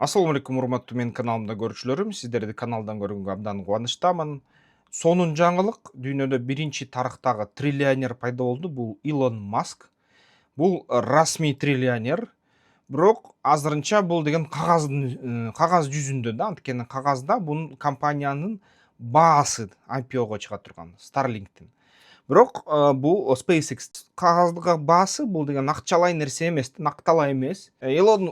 Assalamu алейкум, урматтуу менин каналымда көрүүчүлөрүм. Сиздерди каналдан көргөнгө абдан кубанычтамын. Сонун жаңылык, дүйнөдө биринчи тарыхтагы триллионер пайда болду. Бул Илон Маск. Бул расмий триллионер. Бирок азырынча бул деген кагаз жүзүндө да, анткени кагазда бунун компаниянын баасы IPO'го чыга турган, Starlink'тин. Бирок бул SpaceX кагаздагы баасы бул деген акчалай нерсе эмес, накталай эмес. Илон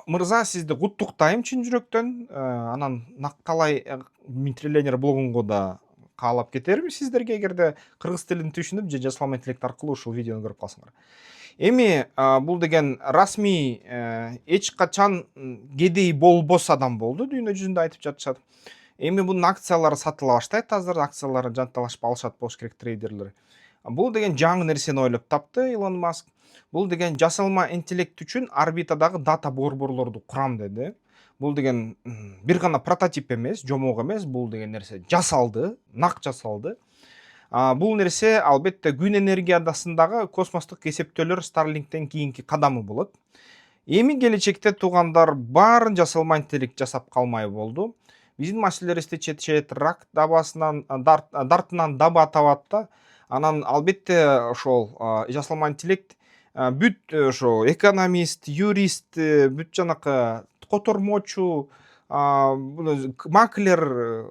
мырза, сизди куттуктайм чын жүрөктөн. Анан накталай триллионер болгонго да каалап кетермин сиздерге, эгерде кыргыз тилин түшүнүп же жасалма интеллект аркылуу ушул видеону көрүп калсаңар. Эми бул деген расмий эч качан кедей болбос адам болду дүйнө жүзүндө айтып жатышат. Эми бунун акциялары сатыла баштайт, азыр акциялары жанталашып алышат болуш керек трейдерлер. Бул деген жаңы нерсени ойлоп тапты Илон Маск. Бул деген жасалма интеллект үчүн орбитадагы дата борборлорду курам деди. Бул деген бир гана прототип эмес, жомок эмес, бул деген нерсе жасалды, нак жасалды. Бул нерсе албетте күн энергиясындагы космостук эсептөөлөр Starlink'тен кийинки кадамы болот. Эми келечекте туугандар баарын жасалма интеллект жасап калмай болду. Биздин маселелерибизди чечет, рак дабасынан, дартынан даба табат да. Анан албетте ошол жасалма интеллект бүт ошо экономист, юрист, бүт жанакы котормочу, маклер,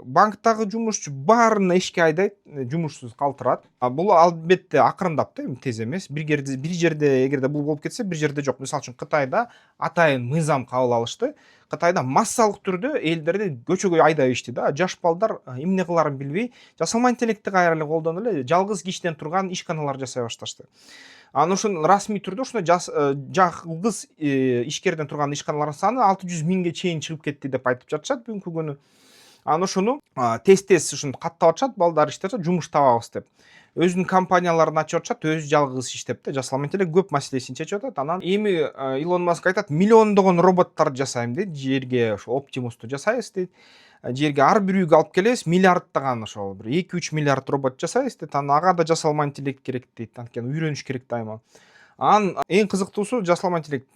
банктагы жумушчу баарын эшикке айдайт, жумушсуз калтырат. Бул албетте акырындап да, тез эмес. Бир жерде эгерде бул болуп кетсе, бир жерде жок. Мисалы үчүн Кытайда атайын мыйзам кабыл алышты. Кытайда массалык түрдө элдерди көчөгө айдап ишти да. Жаш балдар эмне кыларын билбей, жасалма интеллектти кайра эле колдонуп эле жалгыз кишиден турган ишканалар жасай башташты. Анан ушун расмий түрдө ушундай жалгыз ишкерден турган ишканалардын саны 600 миңге чейин чыгып кетти деп айтып жатышат бүгүнкү күнү. Анан ошону тез ушуну каттап атышат, балдар иштеп жумуш табабыз деп. Өзүнүн компанияларын ачып атышат, өзү жалгыз иштеп да, жасалма интеллект көп маселесин чечип атат. Анан эми Илон Маск айтат, миллиондогон роботтарды жасайм дейт, жерге ошо Оптимусту жасайбыз дейт. Жерге ар бир үйгө алып келебиз, миллиарддаган ошо бир 2-3 миллиард робот жасайбыз дейт. Анан ага да жасалма интеллект керек дейт, анткени үйрөнүш керек дайыма. Анан эң кызыктуусу, жасалма интеллект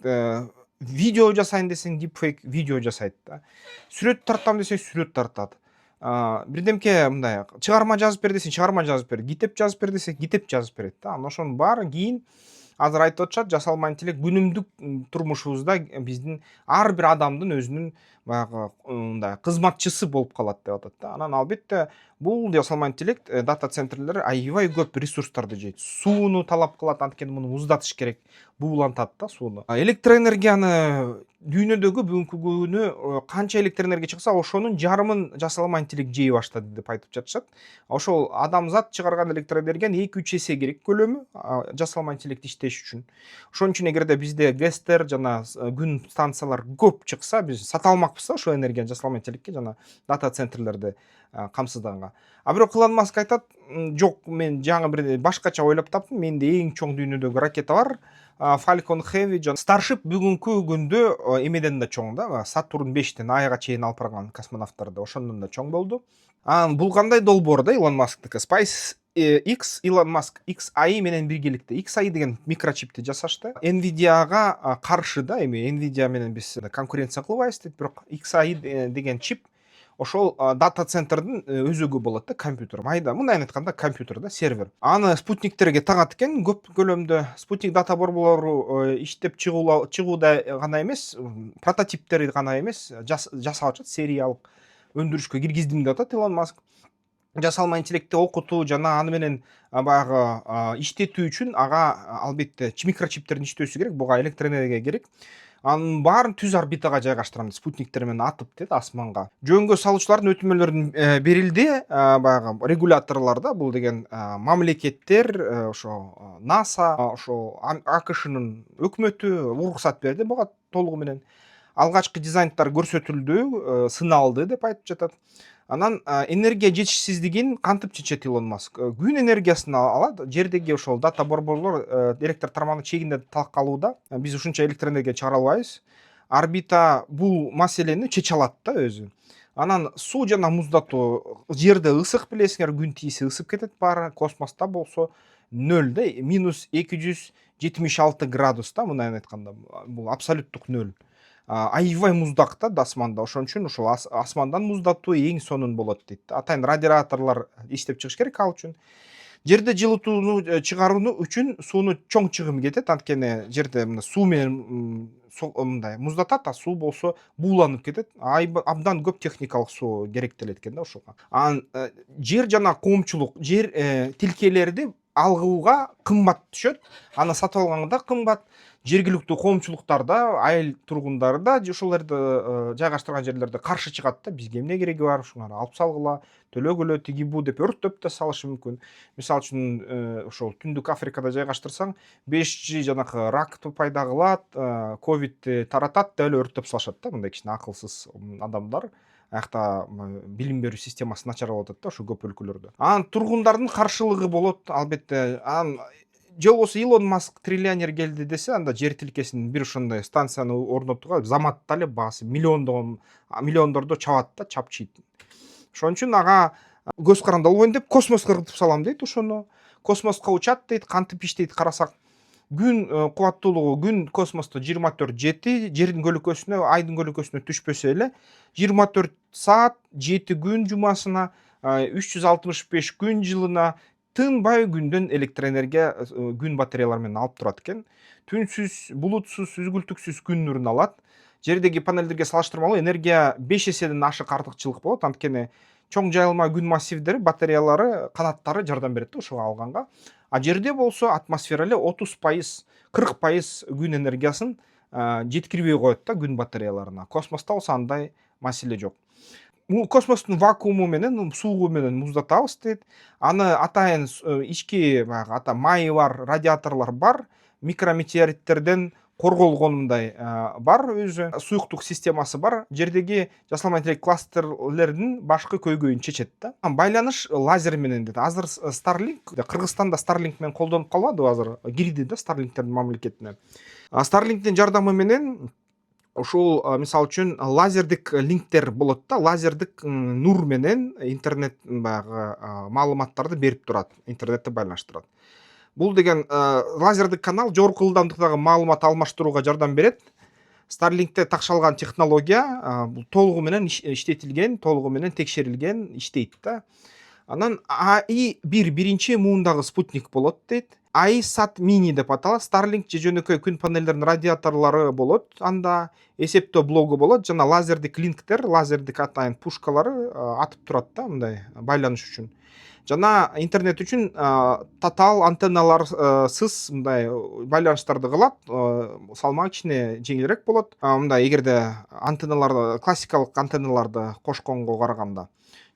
видео жасайын десең дипфейк видео жасайт да. Сүрөт тартам десең сүрөт тартат. Бирдемке мындай чыгарма жазып бер десең чыгарма жазып бер, китеп жазып бер десең китеп жазып берет да. Анан ошонун баары кийин азыр айтып атышат, жасалма интеллект күнүмдүк турмушубузда биздин ар бир адамдын өзүнүн баягы мындай кызматчысы болуп калат деп атат да. Анан албетте бул жасалма интеллект дата центрлер аябай көп ресурстарды жейт. Сууну талап кылат, анткени муну муздатыш керек, буулантат да сууну. Электроэнергияны дүйнөдөгү бүгүнкү күнү канча электроэнергия чыкса, ошонун жарымын жасалма интеллект жей баштады деп айтып жатышат. Ошол адамзат чыгарган электроэнергиянын 2-3 эсе керек көлөмү жасалма интеллект иштеш үчүн. Ошон үчүн эгерде бизде ГЭСтер жана күн станциялар көп чыкса, биз сата алмакпыз да ошол энергияны жасалма интеллектке жана дата центрлерди камсызданга. Бирок Илон Маск айтат, жок, мен жаңы бир башкача ойлоп таптым. Менде эң чоң дүйнөдөгү ракета бар. Falcon Heavy жана Starship бүгүнкү күндө эмеден да чоң да, Saturn 5тен Айга чейин алып барган космонавттарды, ошондон да чоң болду. Анан бул кандай долбоор да Илон Масктыкы? SpaceX Илон Маск XAI менен биргеликте. XAI деген микрочипти жасашты. Nvidia'га каршы да, эми Nvidia менен биз конкуренция кылбайбыз дейт, бирок XAI деген чип ошол дата центрдин өзөгү болот да, компьютер. Майда, мындай айтканда компьютер да, сервер. Аны спутниктерге тагат экен көп көлөмдө. Спутник дата борборлору иштеп чыгууда гана эмес, прототиптери гана эмес, жасап атышат, сериялык өндүрүшкө киргиздим деп атат Илон Маск. Жасалма интеллектти окутуу жана аны менен баягы иштетүү үчүн ага албетте микрочиптердин иштөөсү керек, буга электроэнергия керек. Анын баарын түз орбитага жайгаштырам, спутниктер менен атып дейт асманга. Жөнгө салуучулардын өтүнмөлөрүн берилди, баягы регуляторлор бул деген мамлекеттер, ошо НАСА, ошо АКШнын өкмөтү уруксат берди буга толугу менен. Алгачкы дизайндар көрсөтүлдү, сыналды деп айтып жатат. Анан энергия жетишсиздигин кантип чечет Илон Маск? Күн энергиясын алат, жердеги ошол дата борборлор электр тармагынын чегинде талкалууда. Биз ушунча электроэнергия чыгара албайбыз. Орбита бул маселени чече алат да өзү. Анан суу жана муздатуу, жерде ысык билесиңер, күн тийсе ысып кетет баары, космоста болсо нөл да, -276 градус да, мындай айтканда бул абсолюттук нөл. аябай муздак да асманда. Ошон үчүн ушул асмандан муздатуу эң сонун болот дейт. Атайын радиаторлор иштеп чыгыш керек ал үчүн. Жерде жылытууну чыгаруу үчүн сууну чоң чыгым кетет. Анткени жерде мына суу менен мындай муздатат, а суу болсо бууланып кетет. Абдан көп техникалык суу керектелет экен да ошого. Анан жер жана коомчулук жер тилкелерди алгууга кымбат түшөт. Аны сатып алганда кымбат. Жергиликтүү коомчулуктар да, айыл тургундары да ошолорду жайгаштырган жерлерде каршы чыгат да. Бизге эмне кереги бар, ушуңарды алып салгыла, төлөгүлө тиги бу деп өрттөп да салышы мүмкүн. Мисалы үчүн ошол Түндүк Африкада жайгаштырсаң 5G жанакы ракты пайда кылат, ковидти таратат деп эле өрттөп салышат да, мындай кичине акылсыз адамдар. Аякта билим берүү системасы начар болуп атат да ошо көп өлкөлөрдө. Анан тургундардын каршылыгы болот, албетте. Анан же болбосо Илон Маск триллионер келди десе, анда жер тилкесин бир ошондой станцияны орнотууга заматта эле баасы миллиондордо чабат да, чапчыйт. Ошон үчүн ага көз каранды болбойн деп космоско ыргытып салам дейт ошону. Космоско учат дейт, кантип иштейт карасак. Күн кубаттуулугу күн космосто 24/7, жердин көлөкөсүнө, айдын көлөкөсүнө түшпөсө эле 24 саат, 7 күн жумасына, 365 күн жылына тынбай күндөн электр энергия күн батареялары менен алып турат экен. Түнсүз, булутсуз, үзгүлтүксүз күн нурун алат. Жердеги панелдерге салыштырмалуу энергия 5 эседен ашык артыкчылык болот. Анткени чоң жайылма күн массивдери, батареялары, канаттары жардам берет да ошого алганга. А жерде болсо атмосфера эле 30%, 40% күн энергиясын жеткирбей коет да күн батареяларына. Космосто болсо андай маселе жок. Космостун вакууму менен, суугу менен муздатабыз дейт. Аны атайын ички баягы майы бар радиаторлор бар. Микрометеориттерден корголгонундай бар өзү. Суюктук системасы бар. Жердеги жасалма интеллект кластерлердин башкы көйгөйүн чечет да. Байланыш лазер менен дейт. Азыр Starlink, Кыргызстанда Starlink менен колдонуп калбадыбы азыр? Кирди да Starlinkтердин мамлекетине. Starlink'тин жардамы менен ушул мисалы үчүн лазердик линктер болот да, лазердик нур менен интернет баягы маалыматтарды берип турат, интернетти байланыштырат. Бул деген лазердик канал жогорку ылдамдыктагы маалымат алмаштырууга жардам берет. Starlink'те такшалган технология бул толугу менен иштетилген, толугу менен текшерилген, иштейт да. Анан AI-1 биринчи муундагы спутник болот дейт. AI-SAT mini деп аталат. Starlink же жөнөкөй күн панелдеринин радиаторлору болот. Анда эсептөө блогу болот жана лазердик линктер, лазердик атайын пушкалары атып турат да, мындай байланыш үчүн. Жана интернет үчүн татаал антенналарсыз мындай байланыштарды кылат. Салмагы кичине жеңилирээк болот. Мындай эгерде антенналарды, классикалык антенналарды кошконго караганда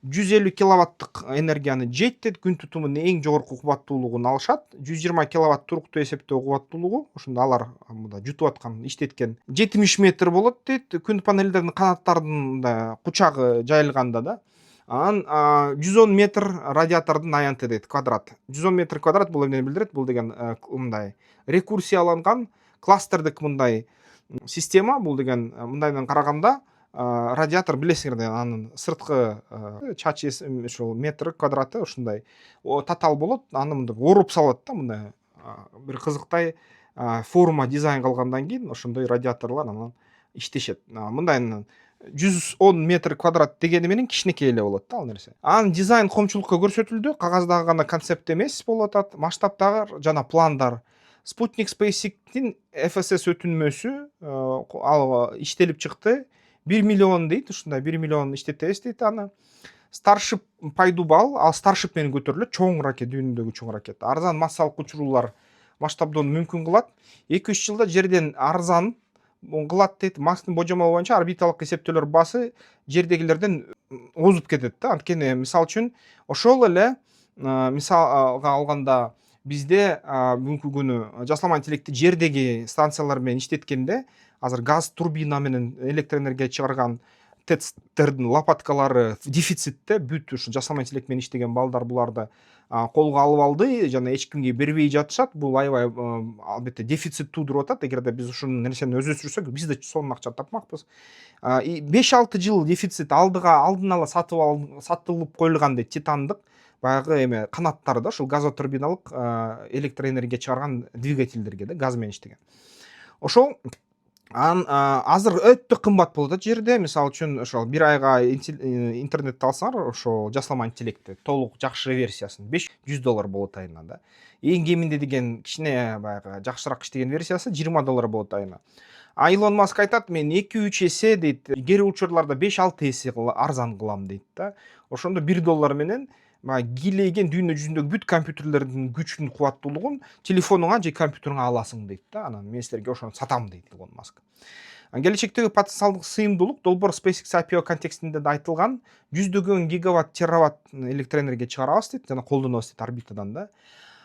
150 киловаттык энергияны жейт дейт. Күн тутумунун эң жогорку кубаттуулугун алышат. 120 киловатт туруктуу эсептөө кубаттуулугу. Ошондо алар мында jutуп аткан, иштеткен 70 метр болот дейт. Күн панелдеринин канаттарынын кучагы жайылганда да. Анан 110 метр радиатордун аянты дейт, квадрат. 110 метр квадрат бул эмнени билдирет? Бул деген мындай рекурсияланган кластердик мындай система. Бул деген мындайдан караганда радиатор билесиңер да, анын сырткы чачы ушул метр квадраты ушундай татаал болот. Аны мындай оруп салат да, мындай бир кызыктай форма дизайн кылгандан кийин ошондой радиаторлор анан иштешет. Мындай 110 метр квадрат дегени менен кичинекей эле болот да ал нерсе. Анын дизайн коомчулукка көрсөтүлдү. Кагаздагы гана концепт эмес болуп атат. Масштабтагы жана пландар. Sputnik SpaceX'тин FSS өтүнмөсү ал иштелип чыкты. 1 миллион дейт, ушундай 1 миллион иштетебиз дейт аны. Starship пайду бал, ал Starship менен көтөрүлөт, чоң ракет, дүйнөдөгү чоң ракет. Арзан массалык учуруулар масштабдоону мүмкүн кылат. 2-3 жылда жерден арзан кылат дейт. Масктын божомолу боюнча орбиталык эсептөөлөр баасы жердегилерден озуп кетет да. Анткени мисалы үчүн ошол эле мисалга алганда бизде бүгүнкү күнү жасалма интеллектти жердеги станциялар менен иштеткенде азыр газ турбина менен электр энергия чыгарган ТЭЦтердин лопаткалары дефицитте. Бүт ушу жасалма интеллект менен иштеген балдар буларды колго алып алды жана эч кимге бербей жатышат. Бул аябай албетте дефицит туудуруп атат. Эгерде биз ушул нерсени өздөштүрсөк, биз да сонун акча тапмакпыз. 5-6 жыл дефицит алдын ала сатылып коюлган дейт титандык баягы эме канаттары да, ушул газотурбиналык электр энергия чыгарган двигательдерге да, газ менен иштеген. Ошол Азыр өтө кымбат болот да жерде. Мисалы үчүн ошол бир айга интернетти алсаңар, ошо жасалма интеллектти толук жакшы версиясын $500 болот айына да. Эң кеминде деген кичине баягы жакшыраак иштеген версиясы $20 болот айына. Илон Маск айтат, мен 2-3 эсе дейт, кээ учурларда 5-6 эсе арзан кылам дейт да. Ошондо $1 менен кийлеген дүйнө жүзүндөгү бүт компьютерлердин күчүнүн кубаттуулугун телефонуңа же компьютериңе аласың дейт да. Анан мен силерге ошону сатам дейт Илон Маск. Келечектеги потенциалдык сыйымдуулук долбоор SpaceX IPO контекстинде да айтылган, жүздөгөн гигаватт, тераватт электр энергия чыгарабыз дейт жана колдонобуз дейт орбитадан да.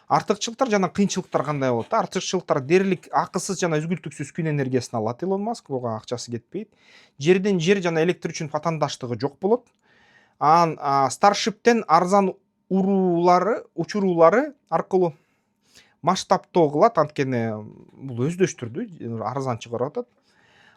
Артыкчылыктар жана кыйынчылыктар кандай болот? Артыкчылыктар дээрлик акысыз жана үзгүлтүксүз күн энергиясын алат Илон Маск, буга акчасы кетпейт. Жерден жер жана электр үчүн ватандаштыгы жок болот. Анан Starship'тен арзан учуруулары аркылуу масштабтоо кылат, анткени бул өздөштүрдү арзан чыгарып атат.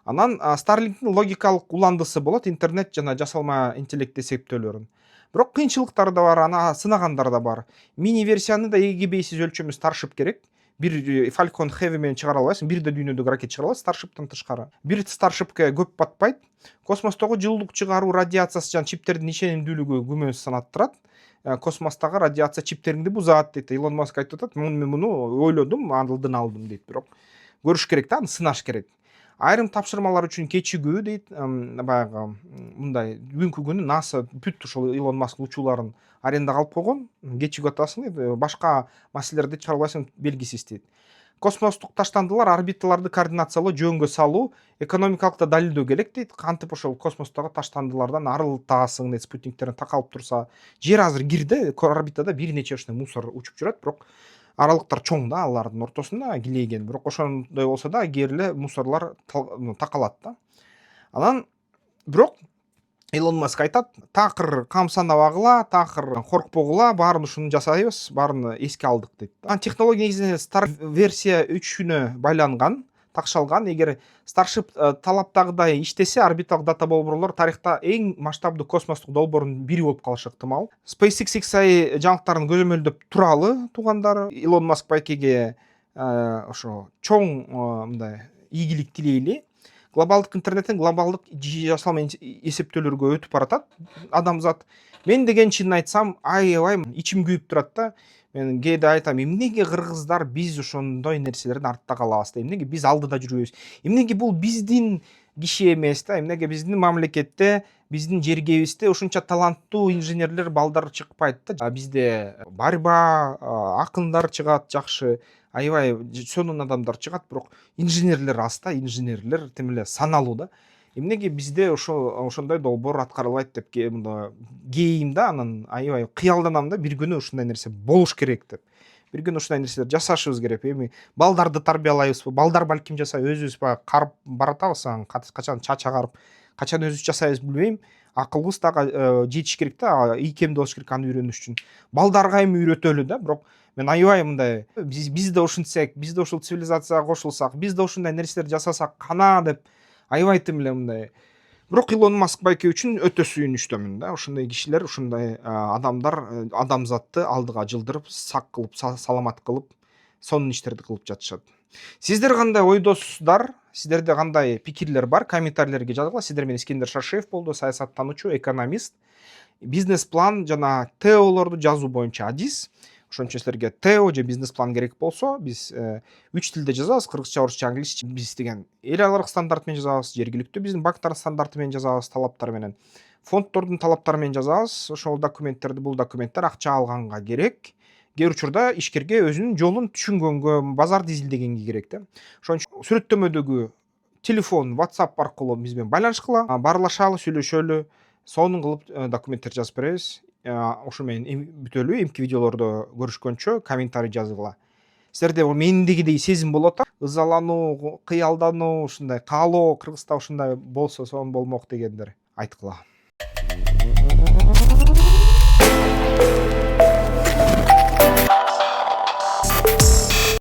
Анан Starlink'тин логикалык уландысы болот, интернет жана жасалма интеллект эсептөөлөрүн. Бирок кыйынчылыктар да бар, аны сынагандар да бар. Мини версияны да эгебейсиз өлчөмү Starship керек. Бир Falcon Heavy менен чыгара албайсың, бир да дүйнөдөгү ракет чыгара аласың Starship'тан тышкары. Бир Starship'ке көп батпайт. Космостогу жылуулук чыгаруу радиациясы жана чиптердин ишенимдүүлүгү күмөн санап турат. Космостогу радиация чиптериңди бузат дейт. Илон Маск айтып атат, мен муну ойлодум, алдын алдым дейт, бирок көрүш керек да, аны сынаш керек. Айрым тапшырмалар үчүн кечигүү дейт. Баягы мындай бүгүнкү күнү NASA бүт ушул Илон Маск учууларын арендага алып койгон. Кечигип атасың дейт. Башка маселелерди чыгара албайсың, белгисиз дейт. Космостук таштандылар орбиталарды координациялоо, жөнгө салуу, экономикалык да далилдөө керек дейт. Кантип ошол космостогу таштандылардан арылтасың дейт, спутниктерден такалып турса. Жер азыр кирде, орбитада бир нече мусор учуп жүрөт, бирок аралыктар чоң да, алардын ортосунда килейген. Бирок ошондой болсо да кээ эле мусорлор такалат да. Анан бирок Илон Маск айтат, такыр камсанабагыла, такыр коркпогула, баарын ушуну жасайбыз, баарын эске алдык дейт. Технология негизинен Star версия 3-үнө байланган, такшалган. Эгер Starship талаптагыдай иштесе, орбиталык дата болборлор тарыхта эң масштабдуу космостук долбоордун бири болуп калышы ыктымал. SpaceX XI жаңылыктарын көзөмөлдөп туралы туугандары Илон Маск байкеге ошо чоң мындай ийгилик тилейли. Глобалдык интернеттен глобалдык жасалма эсептөөлөргө өтүп баратат адамзат. Мен деген чынын айтсам, аябай ичим күйүп турат да. Мен кээде айтам, эмнеге кыргыздар биз ошондой нерселердин артта калабыз да, эмнеге биз алдыда жүрбөйбүз, эмнеге бул биздин киши эмес да, эмнеге биздин мамлекетте, биздин жергебизде ушунча таланттуу инженерлер, балдар чыкпайт да. Бизде борьба, акындар чыгат жакшы, аябай сонун адамдар чыгат, бирок инженерлер аз да, инженерлер тим эле саналуу да. Эмнеге бизде ошондой долбоор аткарылбайт деп кейим да, анан аябай кыялданам да, бир күнү ушундай нерсе болуш керек деп. Бир күнү ушундай нерселер жасашыбыз керек. Эми балдарды тарбиялайбызбы? Балдар балким жасайбы, өзүбүз баягы карып баратабыз, качан чач агарып, качан өзүбүз жасайбыз билбейм. Акылыбыз дагы жетиш керек да, ийкемдүү болуш керек аны үйрөнүш үчүн. Балдарга эми үйрөтөлү да, бирок мен аябай мындай биз да ушинтсек, биз да ушул цивилизацияга кошулсак, биз да ушундай нерселерди жасасак кана деп аябай тим эле мындай. Бирок Илон Маск байке үчүн өтө сүйүнүчтөмүн да. Ушундай кишилер, ушундай адамдар адамзатты алдыга жылдырып, сак кылып, саламат кылып, сонун иштерди кылып жатышат. Сиздер кандай ойдосуздар? Сиздерде кандай пикирлер бар? Комментарийлерге жазгыла. Сиздер менен Искендер Шаршеев болду, саясаттануучу, экономист. Бизнес план жана теолорду жазуу боюнча адис. Ошон үчүн силерге тео же бизнес план керек болсо, биз 3 тилде жазабыз: кыргызча, орусча, англисче. Биз деген эл аралык стандарт менен жазабыз, жергиликтүү биздин банктардын стандарты менен жазабыз, талаптар менен. Фонддордун талаптары менен жазабыз. Ошол документтерди, бул документтер акча алганга керек. Кээ учурда ишкерге өзүнүн жолун түшүнгөнгө, базарды изилдегенге керек да. Ошон үчүн сүрөттөмөдөгү телефон, WhatsApp аркылуу биз менен байланышкыла, баарлашалы, сүйлөшөлү, сонун кылып документтер жазып беребиз. Ошо менен бүтөлү. Эмки видеолордо көрүшкөнчө комментарий жазгыла. Силерде мендегидей сезим болуп атат, ызалануу, кыялдануу, ушундай каалоо, Кыргызда ушундай болсо сонун болмок дегендер айткыла.